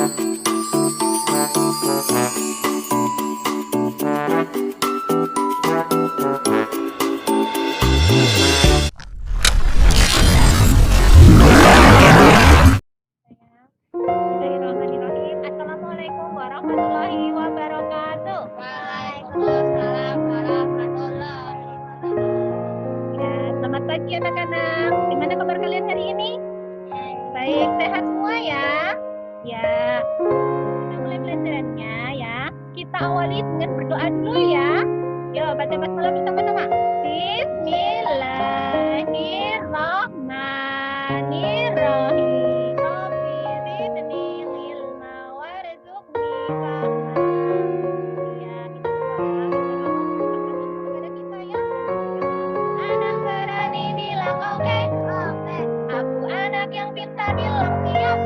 Bismillahirrahmanirrahim. Assalamualaikum warahmatullahi wabarakatuh. Waalaikumsalam warahmatullahi wabarakatuh. Ya, selamat pagi anak-anak. Gimana kabar kalian hari ini? Baik, sehat semua ya? Ya, kita mulai pelajarannya ya. Kita awali dengan berdoa dulu ya. Yuk, baca basmalah bersama-sama. Bismillahirrahmanirrahim. Rabbi zidni ilma warzuqni fahma. Ya, kita berdoa kepada kita ya. Anak berani bilang oke. Aku anak yang pintar bilang siap.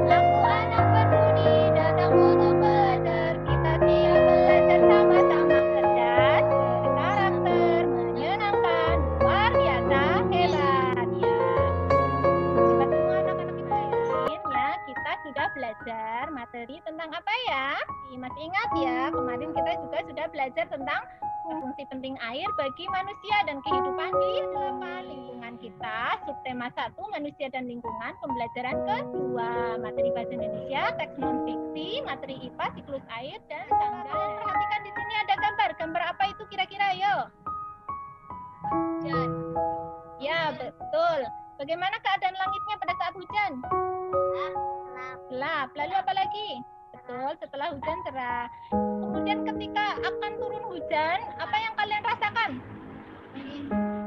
Aku anak berbudi datang untuk belajar. Kita siap belajar sama-sama. Cerdas, berkarakter, menyenangkan, luar biasa, hebat ya. Kita semua anak-anak kita yakin ya, kita sudah belajar materi tentang apa ya? Masih ingat ya, kemarin kita juga sudah belajar tentang fungsi penting air bagi manusia dan kehidupan di lingkungan kita. Subtema 1, manusia dan lingkungan, pembelajaran kedua, materi bahasa Indonesia, teks non fiksi, materi IPA, siklus air dan tangga. Perhatikan di sini ada gambar. Gambar apa itu kira-kira? Yo. Hujan. Ya, betul. Bagaimana keadaan langitnya pada saat hujan? Gelap. Lalu apa lagi? Betul, setelah hujan cerah. Kemudian ketika akan turun hujan, apa yang kalian rasakan?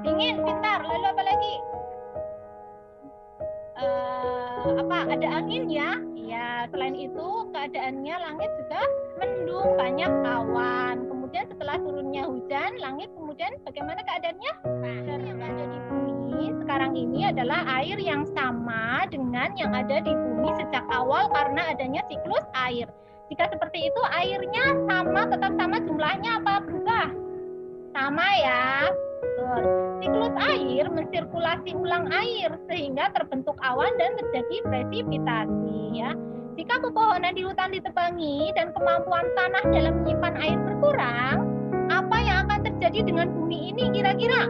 Dingin, pintar. Lalu apa lagi? Ada angin ya? Iya, selain itu keadaannya langit juga mendung, banyak awan. Kemudian setelah turunnya hujan, langit kemudian bagaimana keadaannya? Yang ada di bumi sekarang ini adalah air yang sama dengan yang ada di bumi sejak awal karena adanya siklus air. Jika seperti itu airnya sama, tetap sama jumlahnya apa berubah? Sama ya. Betul. Siklus air mensirkulasi ulang air sehingga terbentuk awan dan terjadi presipitasi ya. Jika pepohonan di hutan ditebangi dan kemampuan tanah dalam menyimpan air berkurang, apa yang akan terjadi dengan bumi ini kira-kira?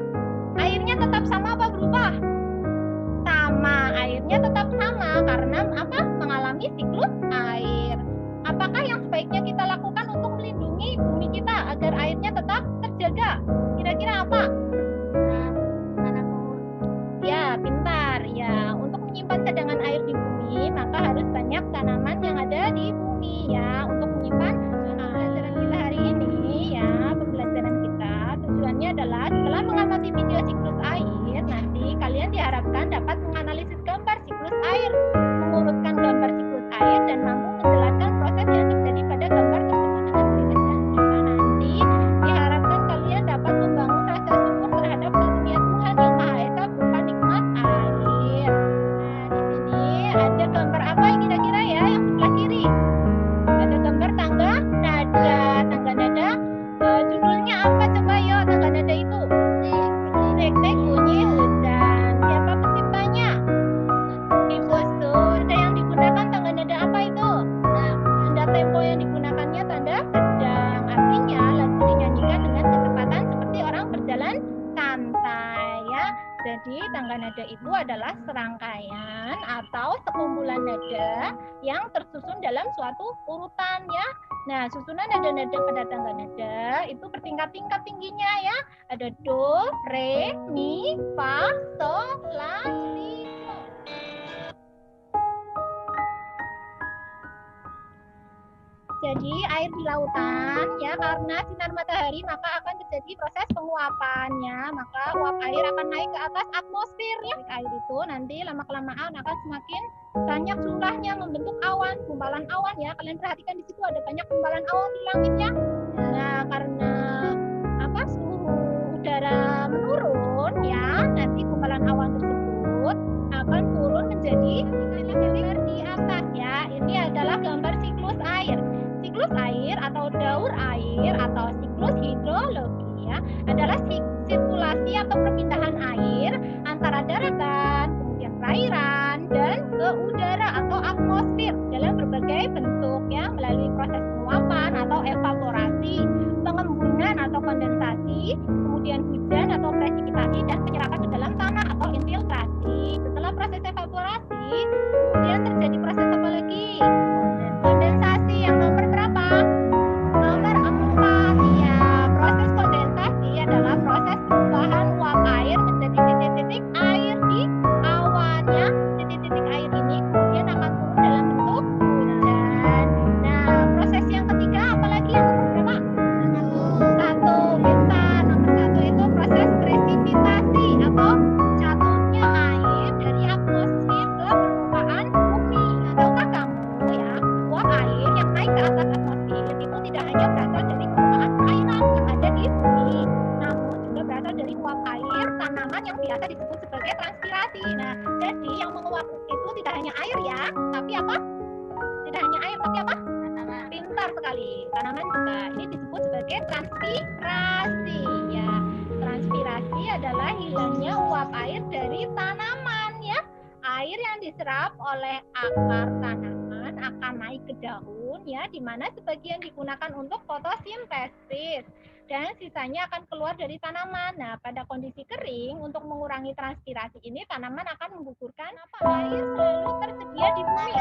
Airnya tetap sama apa berubah? Sama, airnya tetap sama karena apa? Mengalami siklus air. Apakah yang sebaiknya kita lakukan untuk melindungi bumi kita agar airnya tetap terjaga? Kira-kira apa? Ya, pintar. Ya, untuk menyimpan cadangan air di bumi, maka harus banyak tanaman yang ada di bumi ya. Untuk menyimpan pembelajaran kita hari ini ya, pembelajaran kita tujuannya adalah setelah mengamati video siklus air, nanti kalian diharapkan dapat menganalisis gambar siklus air, mengurutkan gambar siklus air dan mampu menjelaskan proses yang terjadi pada gambar tersebut dengan jelas. Nanti diharapkan kalian dapat membangun rasa syukur terhadap karunia Tuhan yang Maha Esa berupa nikmat air. Nah, di sini ada gambar apa kira-kira ya yang sebelah kiri? Ada gambar tangga nada. Tangga nada, judulnya apa coba yo tangga nada itu? Tek-tek bunyi hujan. Siapa penciptanya? Ibu Suda. Yang digunakan tangga nada apa itu? Tanda tempo yang digunakannya tanda sedang. Artinya lagu dinyanyikan dengan kecepatan seperti orang berjalan santai ya. Jadi tangga nada itu adalah serangkaian atau sekumpulan nada yang tersusun dalam suatu urutan ya. Nah, susunan nada-nada pada tangga nada itu bertingkat-tingkat tingginya ya. Ada do, re, mi, fa, sol, la, si, do. Jadi air di lautan ya, karena sinar matahari maka akan terjadi proses penguapannya, maka uap air akan naik ke atas atmosfer ya. Air itu nanti lama-kelamaan akan semakin banyak jumlahnya membentuk awan, gumpalan awan ya. Kalian perhatikan di situ ada banyak gumpalan awan di langitnya. Nah, karena suhu udara menurun ya, nanti gumpalan awan tersebut akan turun menjadi gambar di atas ya. Ini adalah gambar siklus air. Siklus air atau daur air atau siklus hidrologi ya adalah sirkulasi atau perpindahan air antara daratan, kemudian perairan dan ke udara atau atmosfer dalam berbagai sebagai transpirasi. Nah, jadi yang menguap itu tidak hanya air ya, tapi apa? Tidak hanya air, tapi apa? Pintar sekali. Tanaman juga. Ini disebut sebagai transpirasi ya. Transpirasi adalah hilangnya uap air dari tanaman ya. Air yang diserap oleh akar tanaman akan naik ke daun ya, di mana sebagian digunakan untuk fotosintesis dan sisanya akan keluar dari tanaman. Nah, pada kondisi kering untuk mengurangi transpirasi ini tanaman akan menggugurkan air selalu tersedia di bumi.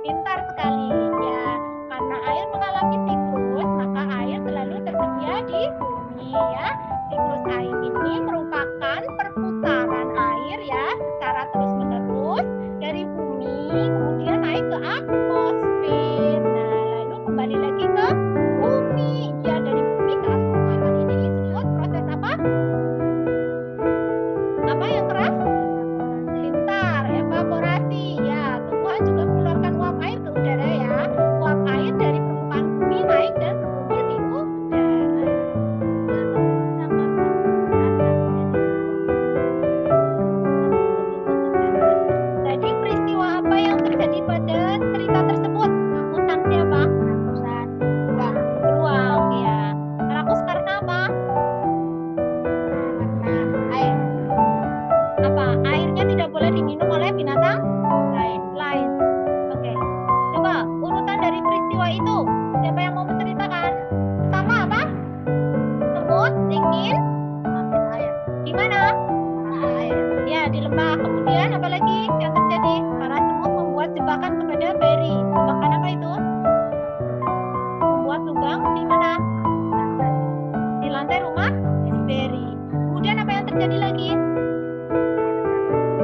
Pintar sekali ya. Karena air mengalami siklus, maka air selalu tersedia di bumi ya. Siklus air ini merupakan perputaran air ya secara terus-menerus dari bumi kemudian naik ke atmosfer. Nah, lalu kembali lagi ke bumi. Ya, dari bumi ke atmosfer. Ini disebut proses apa? Apa yang keras? Pintar, evaporasi ya. Tumbuhan juga mengeluarkan uap air ke udara ya. Uap air dari permukaan bumi naik dan berkumpul di udara. Jadi peristiwa apa yang terjadi pada cerita tersebut? Rakusan siapa? Rakusan beruang ya. Rakus karena apa? Karena air. Apa? Airnya tidak boleh diminum oleh binatang lain. Oke. Coba urutan dari peristiwa itu. Siapa yang mau menceritakan? Pertama apa? Semut ingin mengambil air. Di mana? Air. Ya, di lembah. Kemudian apa lagi yang terjadi? Para semut membuat jebakan kepada Peri. Jebakan apa itu? Membuat lubang di mana? Di lantai rumah Peri. Kemudian apa yang terjadi lagi?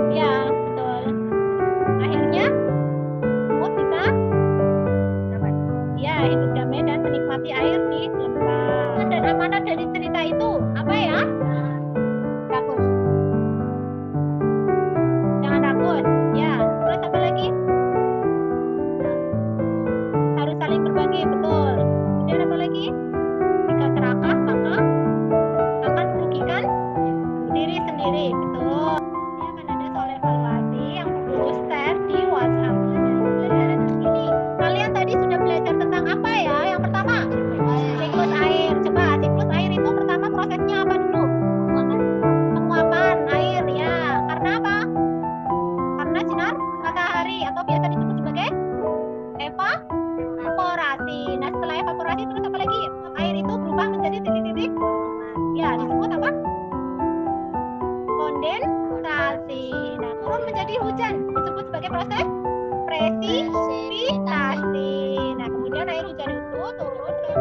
Ya, betul. Akhirnya semut bisa ya hidup damai dan menikmati air di lembah. Dan amanat dari cerita itu apa ya? Rakus. Jangan rakus. Ya, terus apa lagi? Harus saling berbagi, betul. Kemudian apa lagi? Jika serakah maka akan merugikan diri sendiri, betul. Ini akan ada soal evaluasi yang perlu share di WhatsApp. Pelajaran ini, kalian tadi sudah belajar tentang apa ya? Yang pertama, siklus air. Coba siklus air itu pertama prosesnya apa dulu? Penguapan air ya. Karena apa? Karena sinar matahari atau biasa disebut sebagai evaporasi. Nah, setelah evaporasi terus apa lagi? Air itu berubah menjadi titik-titik. Ya, disebut apa? Kondensasi. Nah, turun menjadi hujan disebut sebagai proses presipitasi. Nah, kemudian air hujan itu turun ke